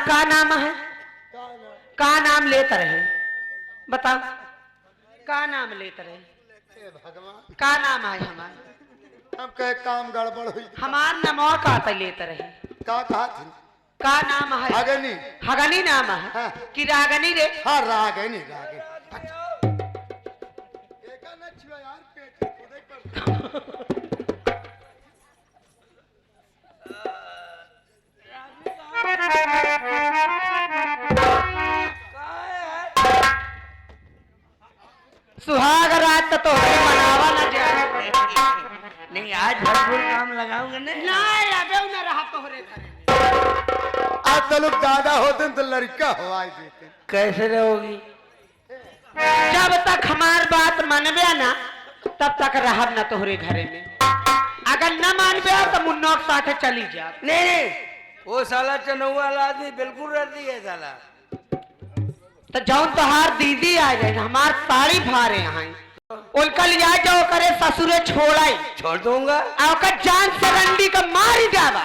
का नाम है? का नाम लेते रहे? बताओ का नाम लेते रहे? भगवान का नाम है हमारा? हम कहे काम गड़बड़ हुई। हमार नमो का तो लेते रहे। का कहा थी? का नाम है? हगनी। हगनी नाम है। हाँ। कि रागनी रे? हाँ रागनी रागनी। एका न छुआ यार पेट खुदे पर। सुहाग रात तो मनावा न जाए। नहीं आज भरपूर काम लगाऊंगा नहीं। नहीं अबे न रहा तोहरे घर। आज तो लोग दादा होते तो लड़का हवाई देते। कैसे रहोगी? जब तक हमार बात मनबे ना तब तक रहब न तोहरे घरे में। अगर न मानबे तो मुन्नो के साथ चली जा। नहीं नहीं वो साला चनौआ वाला आदमी बिल्कुल रहती है साला। तो जौन तोहार दीदी आ जाए हमार साड़ी फारे यहाँ उनका लिया जाओ करे ससुरे छोड़ाई छोड़ दूंगा। और जान से रंडी का मारी जावा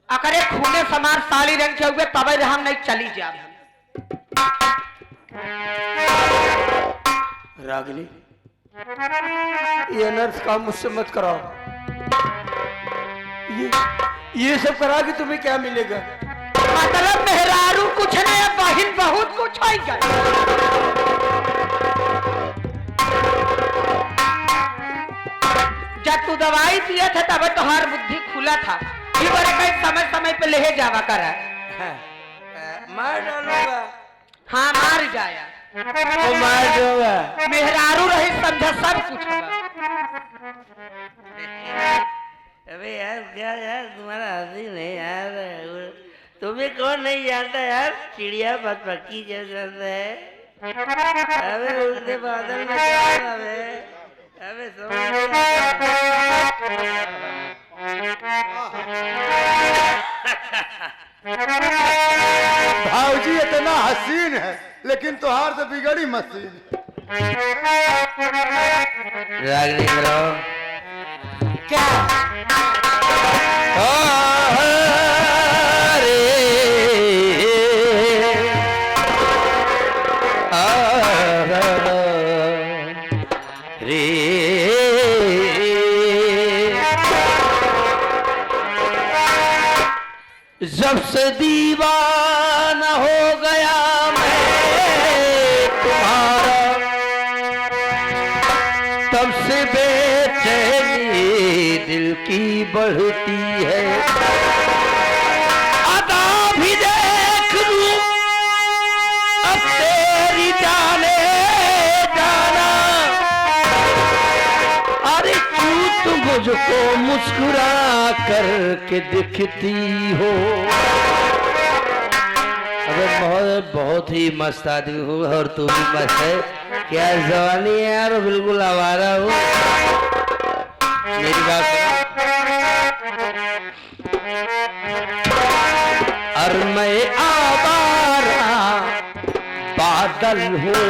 अकरे खूने समार साड़ी रंग के हुए तब हम नहीं चली जा। रागिनी ये नर्स काम मुझसे मत कराओ। ये सब करा के तुम्हें क्या मिलेगा? मतलब मेहरारू कुछ नहीं है बहिन बहुत कुछ है। जब तू दवाई दिया था तब तुम्हार बुद्धि खुला था। ये बड़े कई समय समय पे ले जावा कर मार डालूंगा। हाँ मार जाया तो मार दूंगा। मेहरारू रही समझा सब कुछ होगा। अबे यार क्या यार तुम्हारा हंसी नहीं यार। तुम्हें कौन नहीं जानता यार चिड़िया पक्की जैसा है। अबे उड़ते बादल में क्या अबे अबे भाऊजी इतना हसीन है लेकिन तुहार तो बिगड़ी मशीन। रागनी करो क्या जब से दीवाना हो गया मैं तुम्हारा तब से बेचैनी दिल की बढ़ती है। अदा भी देख लूं अब तेरी जाने जाना। अरे क्यों तुम मुझको मुस्कुरा करके दिखती हो। अबे बहुत ही मस्त आदमी हूँ और तू भी मस्त है। क्या जवानी है यार बिल्कुल आवारा हूँ। मेरी बात और मैं आवारा बादल हूँ।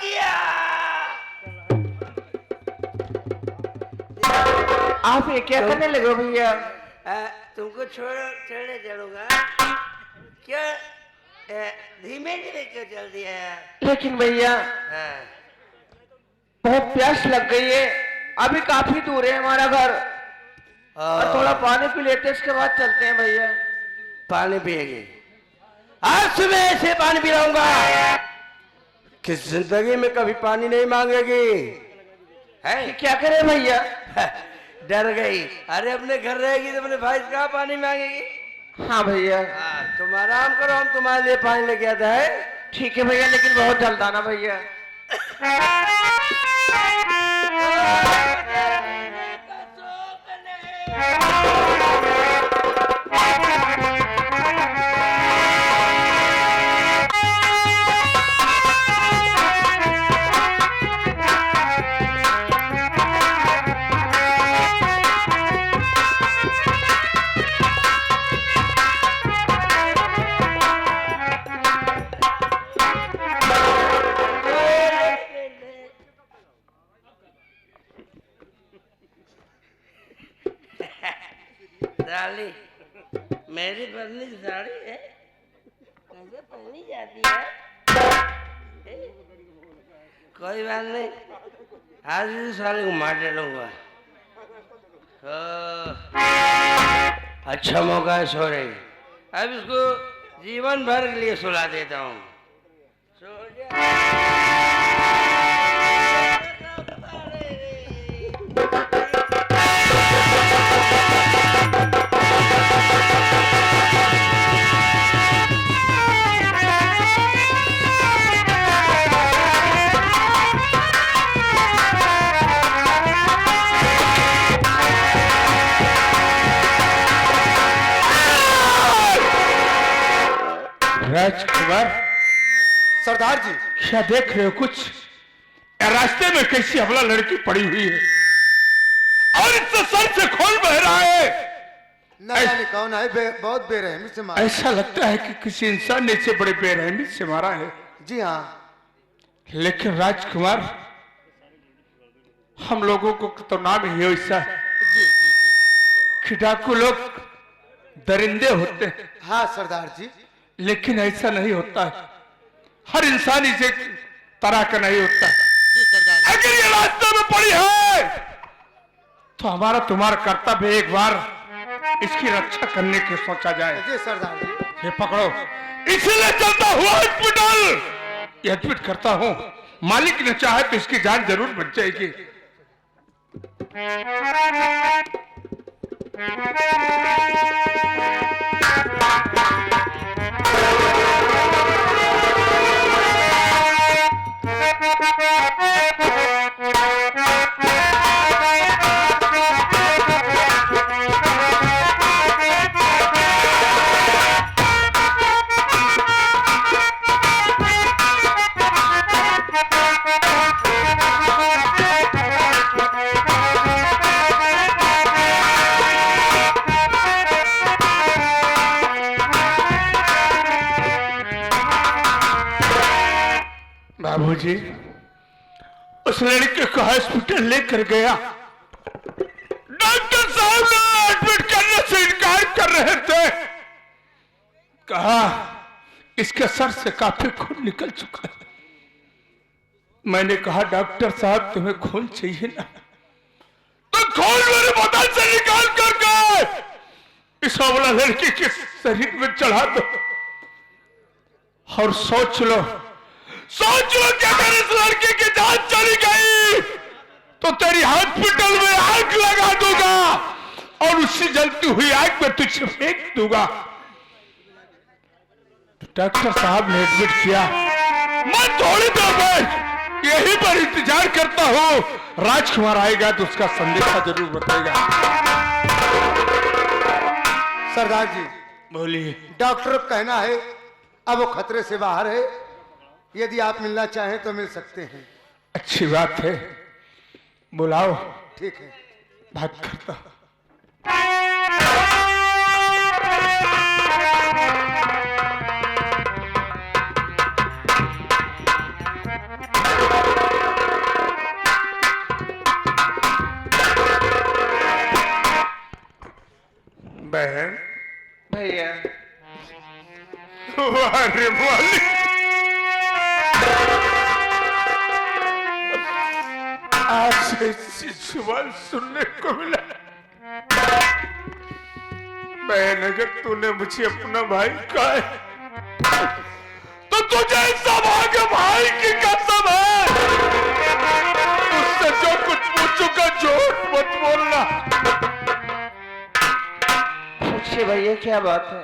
किया। आप ये क्या करने लगे हो भैया? तुमको छोड़ने चलूंगा क्या? धीमे धीमे क्यों चल दिया यार? लेकिन भैया हाँ। बहुत प्यास लग गई है, अभी काफी दूर है हमारा घर, और थोड़ा पानी पी लेते इसके बाद चलते हैं भैया। पानी पिएगी? आज सुबह से पानी पिलाऊंगा। किस जिंदगी में कभी पानी नहीं मांगेगी है? क्या करे भैया? डर गई। अरे अपने घर रहेगी तो अपने भाई से कहाँ पानी मांगेगी? हाँ भैया। तुम आराम करो, हम तुम्हारे लिए पानी लेके आता है। ठीक है भैया, लेकिन बहुत जल्द आना भैया। साली, मेरी पत्नी की साड़ी है, कैसे पहनी जाती है? कोई बात नहीं, आज इस साली को मार डालूंगा। अच्छा मौका है सो रही, अब इसको जीवन भर के लिए सुला देता हूँ। सो जा। राजकुमार, सरदार जी, क्या देख रहे हो? कुछ रास्ते में कैसी हमला लड़की पड़ी हुई है और इससे सर से खून बह रहा है। न जाने कौन है, बहुत बेरहमी से मारा। ऐसा लगता है कि किसी इंसान ने इसे बड़े बेरहमी से मारा है। जी हाँ। लेकिन राजकुमार, हम लोगों को तो नाम ही ऐसा है जी जी जी। कि डाकू लोग दरिंदे होते हैं। हाँ सरदार जी। लेकिन ऐसा नहीं होता है, हर इंसान इसे तरह का नहीं होता। जी सरदार जी। अगर ये रास्ते में पड़ी है तो हमारा तुम्हारा कर्तव्य एक बार इसकी रक्षा करने की सोचा जाए। जी सरदार जी। ये पकड़ो, इसीलिए चलता हुआ हॉस्पिटल एडमिट करता हूँ। मालिक ने चाहे तो इसकी जान जरूर बच जाएगी। बाबूजी, उस लड़के को हॉस्पिटल लेकर गया, डॉक्टर साहब ने एडमिट करने से इनकार कर रहे थे। कहा इसके सर से काफी खून निकल चुका है। मैंने कहा डॉक्टर साहब तुम्हें खून चाहिए ना, तो खून मेरे बदन से निकाल करके इस अबला लड़की के शरीर में चढ़ा दो और सोच लो कि अगर इस लड़के की जान चली गई तो तेरी हॉस्पिटल में आग लगा दूंगा और उसी जलती हुई आग में तुझे फेंक दूंगा। तो डॉक्टर साहब ने एडमिट किया। मैं थोड़ी देर में यहीं पर इंतजार करता हूं, राजकुमार आएगा तो उसका संदेशा जरूर बताएगा। सरदार जी बोलिए। डॉक्टर का कहना है अब वो खतरे से बाहर है, यदि आप मिलना चाहें तो मिल सकते हैं। अच्छी बात है, बुलाओ। ठीक है। बात करता हूं। बहन, भैया अरे मालिक, आज ऐसी सवाल सुनने को मिला। बहन, अगर तूने मुझे अपना भाई कहा है तो तुझे सब आगे भाई की कसम है, उससे जो कुछ पूछूंगा झूठ मत बोलना। पूछिए भैया क्या बात है।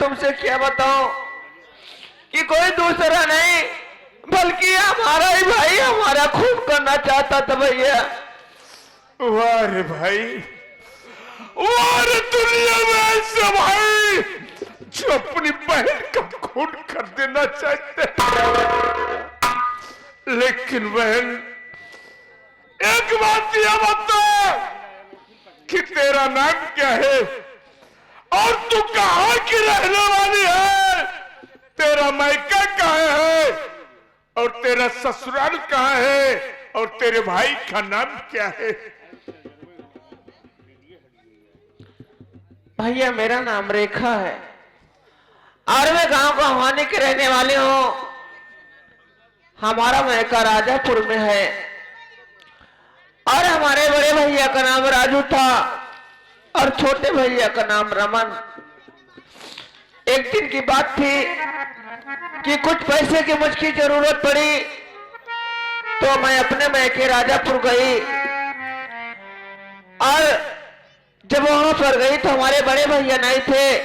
तुमसे क्या बताऊं कि कोई दूसरा नहीं बल्कि हमारा ही भाई हमारा खून करना चाहता था भैया। वाह रे भाई, वाह रे दुनिया में ऐसे भाई जो अपनी बहन का खून कर देना चाहते हैं। लेकिन बहन एक बात यह बता कि तेरा नाम क्या है और तू कहां की रहने वाली है? तेरा मायका कहां है और तेरा ससुराल कहां है और तेरे भाई का नाम क्या है? भैया मेरा नाम रेखा है और मैं गांव का हवानी के रहने वाले हूँ। हमारा मायका राजापुर में है और हमारे बड़े भैया का नाम राजू था और छोटे भैया का नाम रमन। एक दिन की बात थी कि कुछ पैसे की मुझकी जरूरत पड़ी तो मैं अपने मायके राजापुर गई और जब वहां पर गई तो हमारे बड़े भैया नहीं थे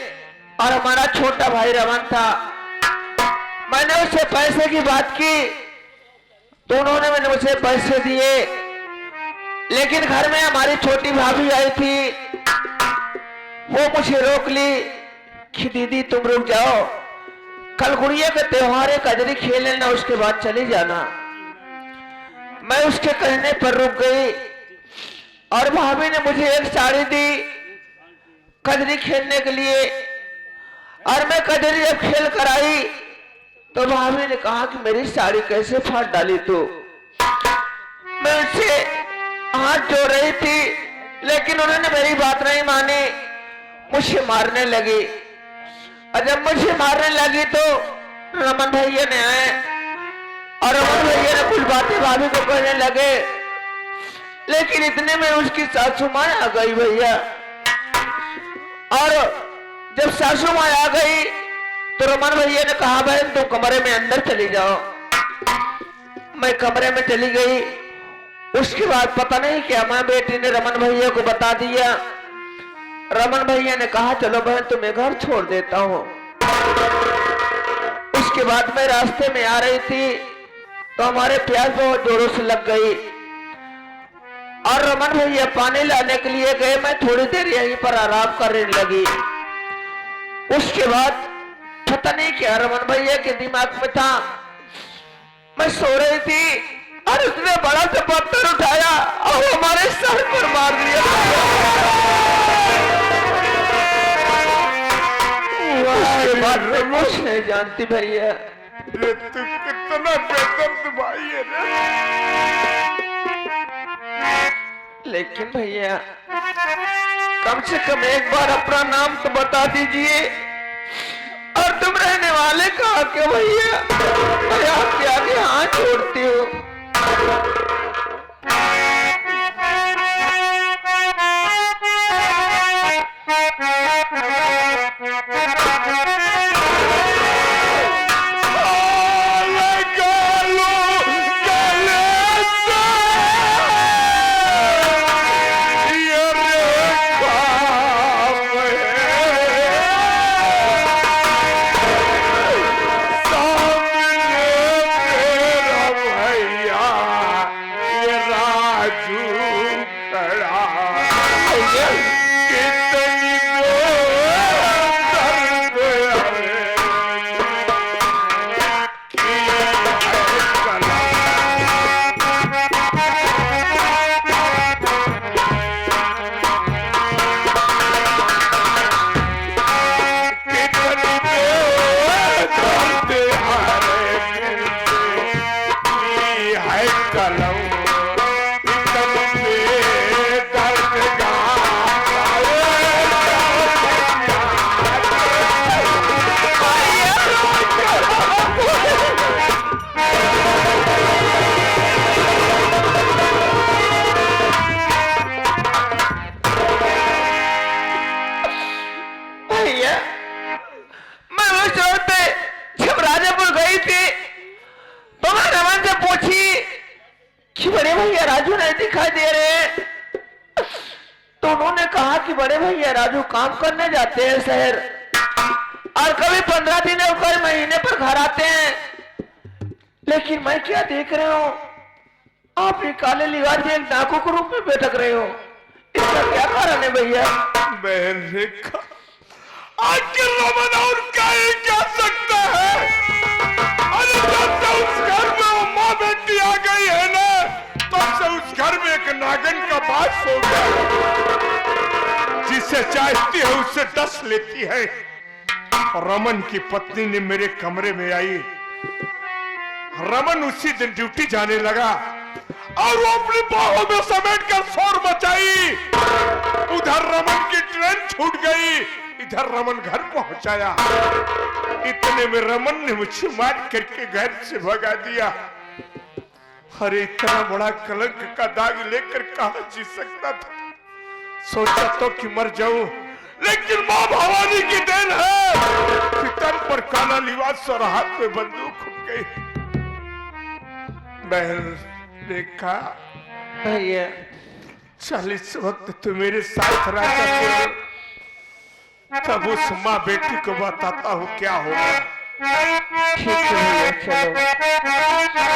और हमारा छोटा भाई रमन था। मैंने उससे पैसे की बात की तो उन्होंने मैंने मुझे पैसे दिए, लेकिन घर में हमारी छोटी भाभी आई थी, वो मुझे रोक ली कि दीदी तुम रुक जाओ, कल गुड़िया का त्योहार है, कजरी खेल लेना, उसके बाद चली जाना। मैं उसके कहने पर रुक गई और भाभी ने मुझे एक साड़ी दी कजरी खेलने के लिए और मैं कजरी जब खेल कर आई तो भाभी ने कहा कि मेरी साड़ी कैसे फाड़ डाली तू। मैं उससे हाथ जोड़ रही थी लेकिन उन्होंने मेरी बात नहीं मानी, मुझे मारने लगी और जब मुझे मारने लगी तो रमन भैया ने आए और रमन भैया ने कुछ बातें भाभी को कहने लगे, लेकिन इतने में उसकी सासू माँ आ गई भैया। और जब सासू माँ आ गई तो रमन भैया ने कहा बहन तुम कमरे में अंदर चली जाओ। मैं कमरे में चली गई। उसके बाद पता नहीं क्या माँ बेटी ने रमन भैया को बता दिया। रमन भैया ने कहा चलो बहन तुम्हें घर छोड़ देता हूँ। उसके बाद मैं रास्ते में आ रही थी तो हमारे प्यास बहुत जोरों से लग गई और रमन भैया पानी लाने के लिए गए। मैं थोड़ी देर यहीं पर आराम करने लगी। उसके बाद पता नहीं क्या रमन भैया के दिमाग में था, मैं सो रही थी और उसने बड़ा सा पत्थर उठाया और हमारे सर पर मार दिया। उसके बाद मैं कुछ नहीं जानती भैया। ये तू कितना बेदर्द भाई है रे। लेकिन भैया कम से कम एक बार अपना नाम तो बता दीजिए और तुम रहने वाले कहाँ के भैया? मैं आपके आगे हाथ जोड़ती हूँ। राजू काम करने जाते हैं शहर और दिन होकर महीने पर घर आते हैं। लेकिन मैं क्या देख रहे हो, आप ये काले लिबास में एक डाकू के रूप में बैठक रहे हो, इसका क्या कारण है भैया? बहन रेखा, आखिर रमन और क्या ही कह सकता है? अरे जब से उस घर में वो माँ बेटी आ गई है ना, तब से उस घर में एक नागिन का वास हो गया। जिसे चाहती है उससे डस लेती है। रमन की पत्नी ने मेरे कमरे में आई। रमन उसी दिन ड्यूटी जाने लगा और वो अपनी बाहों में समेटकर शोर मचाई। उधर रमन की ट्रेन छूट गई, इधर रमन घर पहुंचाया। इतने में रमन ने मुझे मार करके घर से भगा दिया। अरे इतना बड़ा कलंक का दाग लेकर कहां जी सकता था। सोचा तो कि मर जाऊं, लेकिन मां भवानी की देन है कि तन पर काला लिबास और हाथ में बंदूक उठ गई। बहन देखा भैया चल इस वक्त तू मेरे साथ रहा, तब उस माँ बेटी को बताता हूँ क्या होगा। ठीक है भैया, चलो।